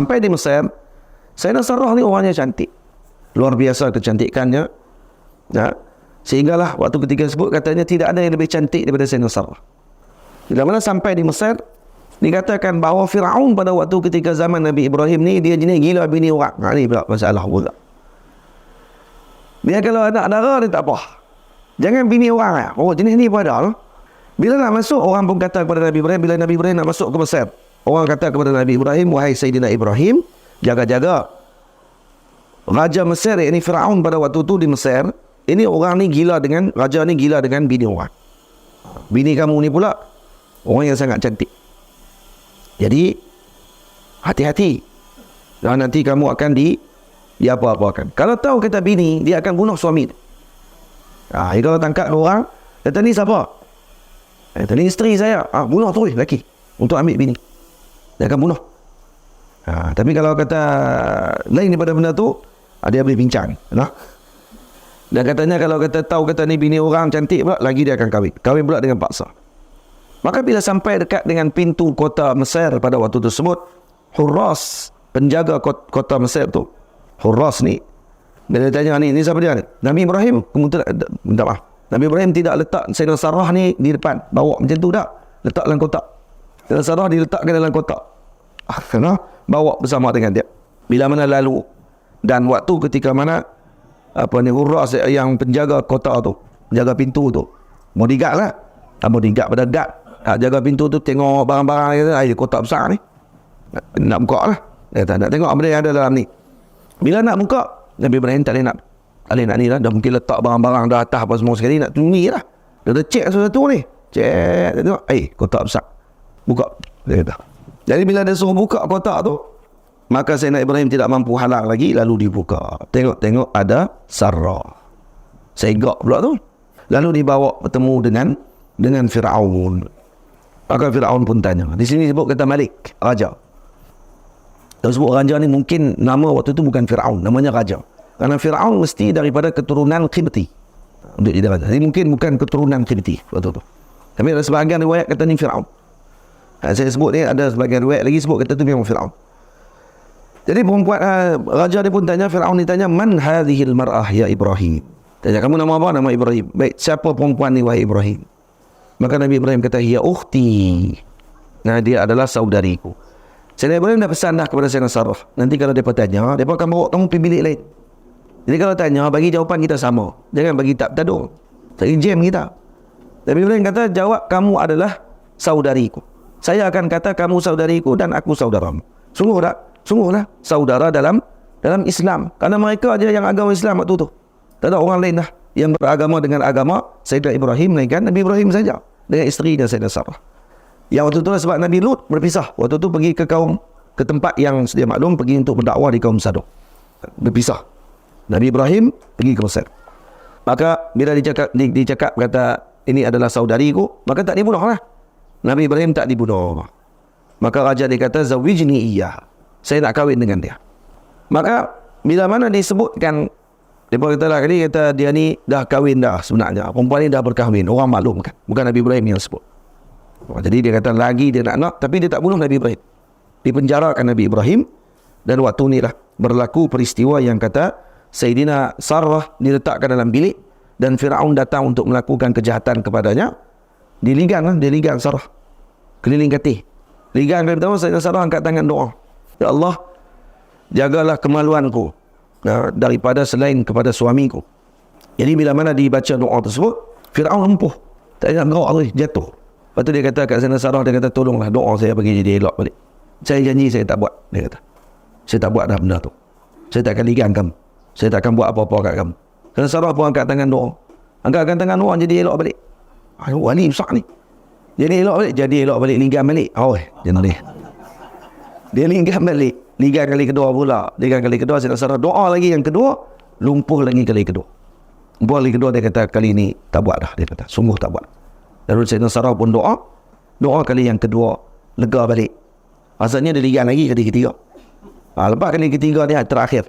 sampai di Mesir, Sayyidina Sarah ni orangnya cantik. Luar biasa kecantikannya. Ya. Sehinggalah waktu ketika sebut katanya tidak ada yang lebih cantik daripada Sayyidina Sarah. Bila mana sampai di Mesir, dikatakan bahawa Fir'aun pada waktu ketika zaman Nabi Ibrahim ni, dia jenis gila bini orang. Ni pula masalah pula. Dia kalau anak dara dia tak apa. Jangan bini orang lah. Oh, jenis ni pun ada. Bila nak masuk, orang pun kata kepada Nabi Ibrahim, bila Nabi Ibrahim nak masuk ke Mesir, orang kata kepada Nabi Ibrahim, wahai Sayyidina Ibrahim, jaga-jaga. Raja Mesir, ini Fir'aun pada waktu tu di Mesir, ini orang ni gila dengan, raja ni gila dengan bini orang. Bini kamu ni pula, orang yang sangat cantik. Jadi, hati-hati. Dan nanti kamu akan dia apa-apakan. Kalau tahu kata bini, dia akan bunuh suami. Kalau tangkap orang, kata ni siapa? Kata ni isteri saya. Bunuh terus lelaki untuk ambil bini. Dia akan bunuh. Tapi kalau kata lain daripada benda tu, dia boleh bincang. Dan katanya kalau kata tahu kata ni bini orang cantik pula, lagi dia akan kahwin. Kahwin pula dengan paksa. Maka bila sampai dekat dengan pintu kota Mesir pada waktu tersebut, Hurras, penjaga kota Mesir tu, Hurras ni, dia tanya ni siapa dia ni? Nabi Ibrahim. Minta maaf, Nabi Ibrahim tidak letak Sayyidina Sarah ni di depan, bawa macam tu tak, letak dalam kotak. Sayyidina Sarah diletakkan dalam kotak, bawa bersama dengan dia. Bila mana lalu, dan waktu ketika mana Hurras yang penjaga kota tu, penjaga pintu tu, bodyguard lah, bodyguard pada guard, jaga pintu tu, tengok barang-barang dia, kotak besar ni, nak buka lah. Dia tak nak tengok apa yang ada dalam ni. Bila nak buka, Nabi Ibrahim tak boleh nak ni lah. Dah mungkin letak barang-barang dah atas apa semua sekali, nak tunggu lah. Dia cek sesuatu ni, cek, dia tengok, kotak besar, buka, dia kata. Jadi bila dia suruh buka kotak tu, maka Sayyidina Ibrahim tidak mampu halang lagi, lalu dibuka. Tengok ada Sarah. Segak pula tu. Lalu dibawa bertemu dengan Fir'aun. Maka Fir'aun pun tanya. Di sini sebut kata Malik, raja. Kalau sebut raja ni mungkin nama waktu tu bukan Fir'aun, namanya raja. Kerana Fir'aun mesti daripada keturunan Qibti. Untuk jadi raja. Jadi mungkin bukan keturunan Qibti waktu tu. Tapi ada sebahagian riwayat kata ni Fir'aun. Saya sebut ni, ada sebahagian riwayat lagi sebut kata tu memang Fir'aun. Jadi perempuan raja dia pun tanya, Fir'aun ni tanya, man hadhil mar'ah ya Ibrahim? Tanya, kamu nama apa? Nama Ibrahim. Baik, siapa perempuan ni wahai Ibrahim? Maka Nabi Ibrahim kata, hiya ukhti. Nah, dia adalah saudariku. Sayyidina Ibrahim dah pesan dah kepada Sayyidina Sarah, nanti kalau mereka tanya, mereka akan bawa kamu pergi bilik lain. Jadi kalau tanya, bagi jawapan kita sama. Jangan bagi tak tadung. Tak jam kita. Nabi Ibrahim kata, jawab kamu adalah saudariku. Saya akan kata kamu saudariku dan aku saudaramu. Sungguh tak? Sungguhlah saudara dalam Islam. Karena mereka aja yang agama Islam waktu tu. Tak ada orang lain dah yang beragama dengan agama Sayyidina Ibrahim, melainkan Nabi Ibrahim saja dengan isteri dan Sayyidina Sarah. Yang waktu tu lah sebab Nabi Lut berpisah. Waktu tu pergi ke tempat yang sedia maklum, pergi untuk berdakwah di kaum Sadum. Berpisah. Nabi Ibrahim pergi ke Mesir. Maka bila dicakap kata ini adalah saudariku, maka tak dibunuh lah. Nabi Ibrahim tak dibunuh. Maka raja dia kata, zawijni iyah. Saya nak kahwin dengan dia. Maka bila mana disebutkan, dia kata lah kali, kata dia ni dah kahwin dah sebenarnya. Perempuan ni dah berkahwin. Orang maklum kan. Bukan Nabi Ibrahim yang sebut. Jadi dia kata lagi dia nak, tapi dia tak bunuh Nabi Ibrahim. Dipenjarakan Nabi Ibrahim. Dan waktu ni lah berlaku peristiwa yang kata Sayyidina Sarah diletakkan dalam bilik dan Fir'aun datang untuk melakukan kejahatan kepadanya. Diligang Sarah keliling katih. Ligang kali pertama, Sayyidina Sarah angkat tangan doa, ya Allah, jagalah kemaluanku daripada selain kepada suamiku. Jadi bila mana dibaca doa tersebut, Fir'aun lumpuh, tak ingat gerak lagi, jatuh. Lepas tu dia kata kat Sayyidina Sarah, dia kata tolonglah doa saya bagi jadi elok balik. Saya janji saya tak buat. Dia kata, saya tak buat dah benda tu. Saya tak akan ligang kamu. Saya tak akan buat apa-apa kat kamu. Sayyidina Sarah pun angkat tangan doa. Angkatkan tangan doa jadi elok balik. Wah ni besar ni. Jadi elok balik, ligang balik. Jangan boleh. Dia ligang balik. Ligang kali kedua pula. Ligang kali kedua, Sayyidina Sarah doa lagi yang kedua, lumpuh lagi kali kedua. Lumpuh lagi kedua, dia kata kali ni tak buat dah. Dia kata, sungguh tak buat. Lalu Sayyidina Sarah pun doa kali yang kedua, lega balik. Asalnya dia ligang lagi kali ketiga. Lepas kali ketiga dia terakhir.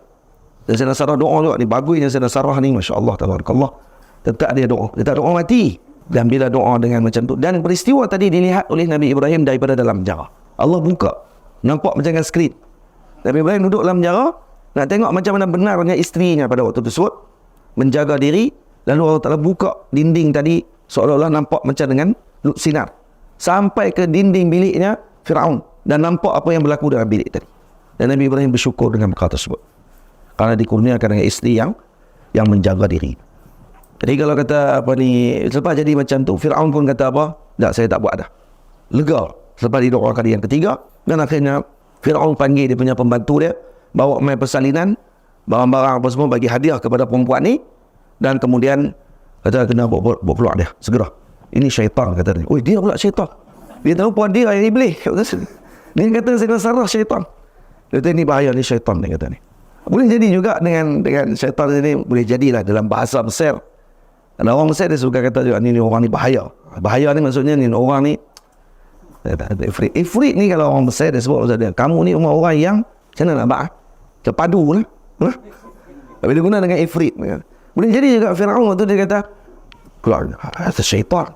Dan Sayyidina Sarah doa juga. Ni bagusnya Sayyidina Sarah ni, Masya Allah, tabarakallah. Tetap dia doa. Dia tak doa mati. Dan bila doa dengan macam tu, dan peristiwa tadi dilihat oleh Nabi Ibrahim daripada dalam penjara. Allah buka, nampak macam dengan skrin. Nabi Ibrahim duduk dalam penjara, nak tengok macam mana benarnya isterinya pada waktu tersebut, menjaga diri. Lalu Allah Ta'ala buka dinding tadi, seolah-olah nampak macam dengan sinar, sampai ke dinding biliknya Fir'aun, dan nampak apa yang berlaku dalam bilik tadi. Dan Nabi Ibrahim bersyukur dengan perkara tersebut, karena dikurniakan dengan isteri yang menjaga diri. Jadi kalau kata apa ni, selepas jadi macam tu, Fir'aun pun kata apa? Tak, saya tak buat dah. Lega selepas didoa kali yang ketiga. Dan akhirnya Fir'aun panggil dia punya pembantu dia, bawa mai persalinan, barang-barang apa semua, bagi hadiah kepada perempuan ni. Dan kemudian kata kena bawa keluar dia segera. Ini syaitan, kata dia. Oi, dia pula syaitan. Dia tahu pun dia yang iblis. Dia kata saya Sarah syaitan. Dia kata ini bahaya, ni syaitan, dia kata ni. Boleh jadi juga dengan syaitan ini, boleh jadilah dalam bahasa Mesir. Dan orang Mesir dia suka kata juga, ni orang ni bahaya. Bahaya ni maksudnya ni orang ni Ifrit ni, kalau orang Mesir dia sebut maksud dia, kamu ni orang yang macam mana nak buat? Terpadu lah. Tapi dia guna dengan Ifrit. Boleh jadi juga Fir'aun waktu dia kata, keluar, ada syaitan.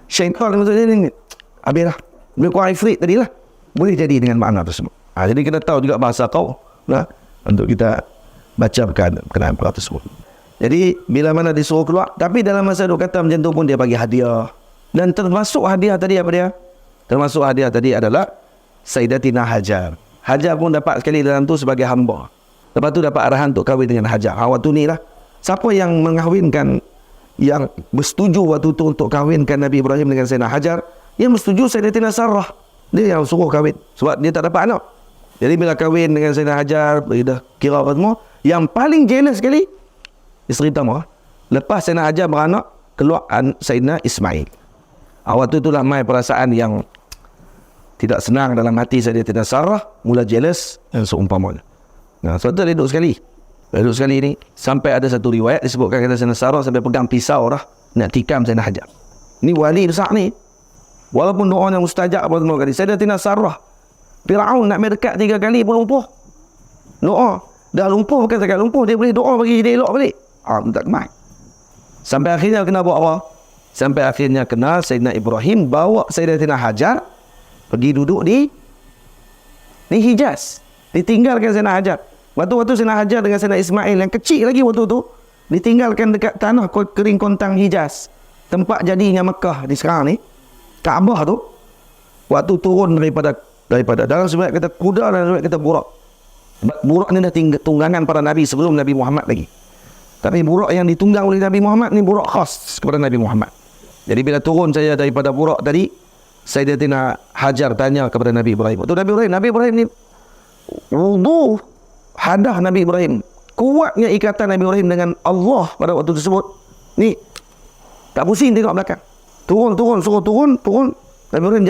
Syaitan maksudnya ni, habislah. Lebih kurang Ifrit tadi lah. Boleh jadi dengan makna tersebut. Jadi kita tahu juga bahasa kau lah, untuk kita baca berkenaan perkara tersebut. Jadi bila mana disuruh keluar, tapi dalam masa duk kata macam tu pun dia bagi hadiah. Dan termasuk hadiah tadi apa dia? Termasuk hadiah tadi adalah Sayyidatina Hajar. Hajar pun dapat sekali dalam tu sebagai hamba. Lepas tu dapat arahan untuk kahwin dengan Hajar. Waktu ni lah, siapa yang mengahwinkan, yang bersetuju waktu tu untuk kahwinkan Nabi Ibrahim dengan Sayyidina Hajar, yang bersetuju Sayyidatina Sarah. Dia yang suruh kahwin, sebab dia tak dapat anak. Jadi bila kahwin dengan Sayyidina Hajar, dah kira apa semua, yang paling jealous sekali isteri pertama. Lepas Sayyidina Hajar beranak, keluar Sayyidina Ismail. Waktu itulah mai perasaan yang tidak senang dalam hati Sayyidatina Sarah, mula jealous dan seumpamanya. Sebab tu dia duduk sekali ni, sampai ada satu riwayat disebutkan kata Sayyidina Sarah sampai pegang pisau dah nak tikam Sayyidina Hajar. Ni wali besar ni, walaupun doanya mustajab apa semua kali. Sayyidatina Sarah, Fir'aun nak mai dekat 3 kali pun lumpuh. Doa dah lumpuh, bukan sekali lumpuh, dia boleh doa bagi dia elok balik. Tak kemai. Sampai akhirnya kena buat apa? Sampai akhirnya kena Sayyidina Ibrahim bawa Sayyidatina Hajar pergi duduk di Hijaz. Ditinggalkan Sayyidina Hajar. Waktu Sayyidina Hajar dengan Sayyidina Ismail yang kecil lagi waktu tu, ditinggalkan dekat tanah kering kontang Hijaz, tempat jadinya Mekah di sekarang ni, Kaabah tu. Waktu turun daripada dalam sebenarnya kata kuda dan sebenarnya kata burak. Burak ni dah tunggangan para Nabi sebelum Nabi Muhammad lagi. Tapi burak yang ditunggang oleh Nabi Muhammad ni burak khas kepada Nabi Muhammad. Jadi bila turun saya daripada burak tadi, Sayyidatina Hajar tanya kepada Nabi Ibrahim. Waktu Nabi Ibrahim ni wudu hadah Nabi Ibrahim. Kuatnya ikatan Nabi Ibrahim dengan Allah pada waktu tersebut. Ni tak pusing tengok belakang. Suruh turun. Nabi Ibrahim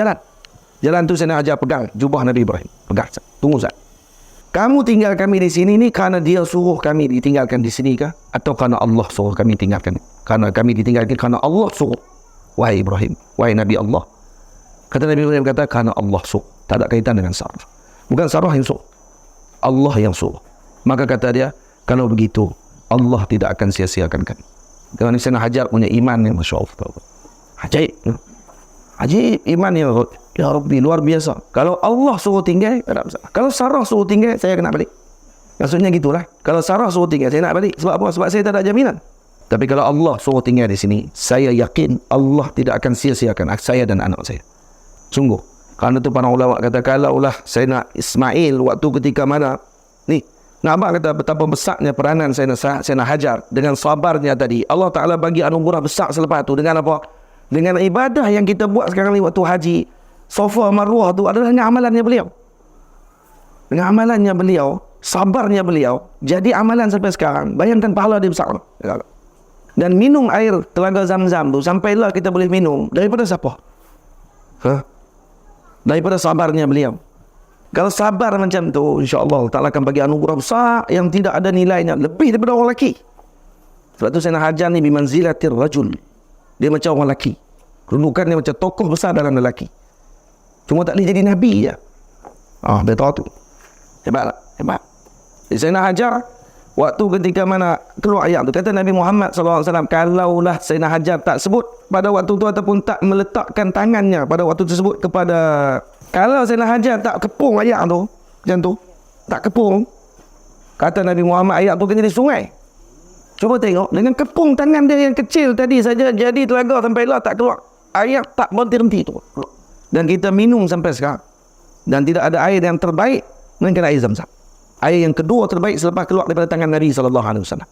jalan tu Sayyidina Hajar pegang jubah Nabi Ibrahim. Pegang, tunggu Ustaz. Kamu tinggal kami di sini ni kerana dia suruh kami ditinggalkan di sini kah? Atau kerana Allah suruh kami tinggalkan? Kerana kami ditinggalkan kerana Allah suruh. Wahai Ibrahim, wahai Nabi Allah. Kata Nabi Ibrahim, kerana Allah suruh. Tak ada kaitan dengan Sarah. Bukan Sarah yang suruh, Allah yang suruh. Maka kata dia, kalau begitu Allah tidak akan sia-siakan kami. Kerana Sayyidina Hajar punya iman yang Masya Allah. Ajaib iman yang ya Rabbi, luar biasa. Kalau Allah suruh tinggal, tak ada masalah. Kalau Sarah suruh tinggal, saya kena balik. Maksudnya gitulah. Kalau Sarah suruh tinggal, saya nak balik. Sebab apa? Sebab saya tak ada jaminan. Tapi kalau Allah suruh tinggal di sini, saya yakin Allah tidak akan sia-siakan saya dan anak saya. Sungguh. Kerana itu para ulama kata, kalaulah Sayyidina Ismail waktu ketika mana ni, nampak kata betapa besarnya peranan Sayyidina Hajar dengan sabarnya tadi. Allah Ta'ala bagi anugerah besar selepas itu. Dengan apa? Dengan ibadah yang kita buat sekarang ni waktu haji, Safa Marwah tu adalah dengan amalannya beliau. Dengan amalannya beliau, sabarnya beliau, jadi amalan sampai sekarang. Bayangkan pahala dia besar. Dan minum air telaga Zam-Zam tu, sampailah kita boleh minum. Daripada siapa? Daripada sabarnya beliau. Kalau sabar macam tu, insya-Allah Ta'ala akan bagi anugerah besar yang tidak ada nilainya, lebih daripada orang lelaki. Sebab tu Sayyidina Hajar ni bimanzilatir rajul. Dia macam orang lelaki. Kedudukan dia macam tokoh besar dalam lelaki. Cuma tak boleh jadi Nabi je. Betul tu. Hebat tak? Hebat. Sayyidina Hajar, waktu ketika mana keluar ayat tu, kata Nabi Muhammad SAW, kalaulah Sayyidina Hajar tak sebut pada waktu tu ataupun tak meletakkan tangannya pada waktu tersebut kepada, kalau Sayyidina Hajar tak kepung ayat tu, macam tu, tak kepung. Kata Nabi Muhammad, air tu kena di sungai. Cuba tengok, dengan kepung tangan dia yang kecil tadi saja jadi telaga sampai lah tak keluar. Air tak berhenti tu. Dan kita minum sampai sekarang. Dan tidak ada air yang terbaik melainkan air Zam-Zam. Air yang kedua terbaik selepas keluar daripada tangan Nabi SAW.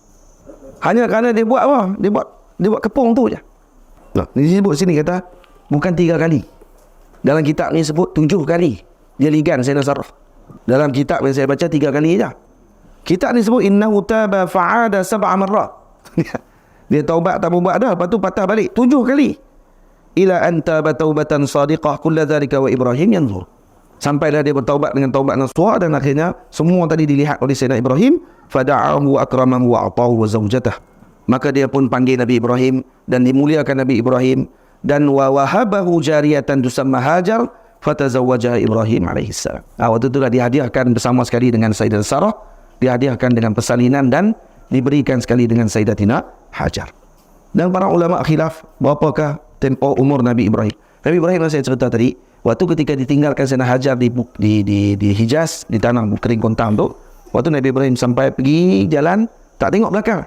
Hanya kerana dia buat apa? Dia buat kepung tu je. Nah, ini sebut sini kata bukan 3 kali. Dalam kitab ni sebut 7 kali. Dia ligan Sayyidina Sarrah. Dalam kitab yang saya baca 3 kali je. Kitab ni sebut innahu taba fa'ada 7 marrat. Dia taubat tak buat dah, lepas tu patah balik 7 kali. Ila anta taubatan sadiqah kulla dzalika wa Ibrahim yanzur. Sampailah dia bertaubat dengan taubat nasuha, dan akhirnya semua tadi dilihat oleh Sayyidina Ibrahim. Fada'ahu wa akramahu wa atahu wa zawjatah. Maka dia pun panggil Nabi Ibrahim dan dimuliakan Nabi Ibrahim, dan wa wahabahu jariyatan tusamma Hajar fatazawwajaha Ibrahim alaihissalam. Waktu itulah dihadiahkan bersama sekali dengan Sayyidah Sarah, dihadiahkan dengan persalinan dan diberikan sekali dengan Sayyidatina Hajar. Dan para ulama khilaf berapakah tempoh umur Nabi Ibrahim. Nabi Ibrahim yang saya cerita tadi, waktu ketika ditinggalkan Sayyidah Hajar di Hijaz, di tanah kering kontang tu, waktu Nabi Ibrahim sampai pergi jalan, tak tengok belakang.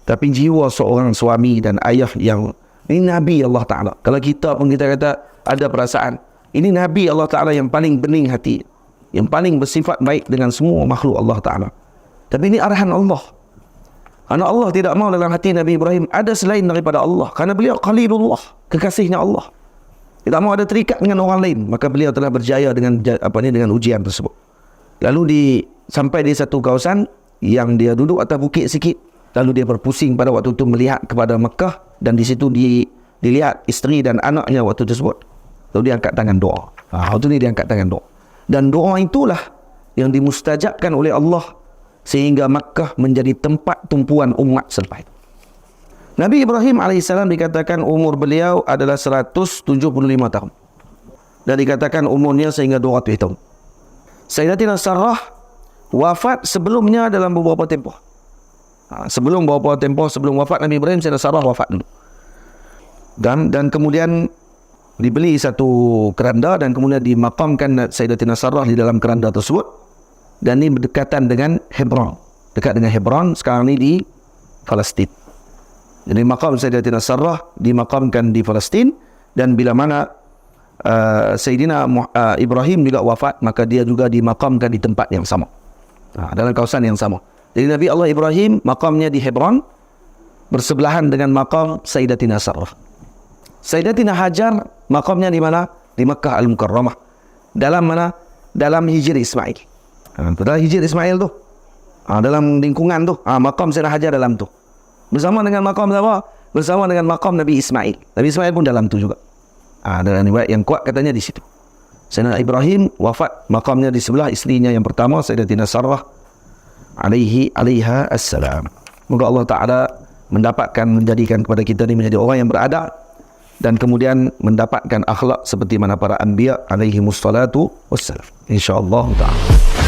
Tapi jiwa seorang suami dan ayah yang, ini Nabi Allah Ta'ala. Kalau kita pun kita kata ada perasaan, ini Nabi Allah Ta'ala yang paling bening hati, yang paling bersifat baik dengan semua makhluk Allah Ta'ala. Tapi ini arahan Allah. Karena Allah tidak mahu dalam hati Nabi Ibrahim ada selain daripada Allah. Kerana beliau Khalilullah, kekasihnya Allah. Tidak mahu ada terikat dengan orang lain. Maka beliau telah berjaya dengan dengan ujian tersebut. Lalu sampai di satu kawasan yang dia duduk atas bukit sikit. Lalu dia berpusing pada waktu itu melihat kepada Mekah, dan di situ dilihat isteri dan anaknya waktu tersebut. Lalu dia angkat tangan doa. Waktu ni dia angkat tangan doa. Dan doa itulah yang dimustajabkan oleh Allah sehingga Makkah menjadi tempat tumpuan umat selepas itu. Nabi Ibrahim AS dikatakan umur beliau adalah 175 tahun. Dan dikatakan umurnya sehingga 200 tahun. Sayyidatina Sarah wafat sebelumnya dalam beberapa tempoh. Sebelum wafat Nabi Ibrahim, Sayyidatina Sarah wafat dulu. Dan kemudian dibeli satu keranda dan kemudian dimakamkan Sayyidatina Sarah di dalam keranda tersebut. Dan ini berdekatan dengan Hebron. Dekat dengan Hebron sekarang ini di Palestin. Jadi makam Sayyidatina Sarah dimakamkan di Palestin, dan bila mana Sayyidina Ibrahim juga wafat, maka dia juga dimakamkan di tempat yang sama. Dalam kawasan yang sama. Jadi Nabi Allah Ibrahim makamnya di Hebron bersebelahan dengan makam Sayyidatina Sarah. Sayyidatina Hajar makamnya di mana? Di Makkah Al-Mukarramah. Dalam mana? Dalam Hijr Ismail. Dalam Hijr Ismail tu. Dalam lingkungan tu. Makam Sayyidatina Hajar dalam tu. Bersama dengan makam apa? Bersama dengan makam Nabi Ismail. Nabi Ismail pun dalam tu juga. Dalam riwayat yang kuat katanya di situ. Sayyidina Ibrahim wafat, makamnya di sebelah isterinya yang pertama Sayyidatina Sarah alaiha assalam. Moga Allah Ta'ala menjadikan kepada kita ni menjadi orang yang beradab dan kemudian mendapatkan akhlak seperti mana para anbiya alaihi mussalatu wassalam. InsyaAllah Ta'ala.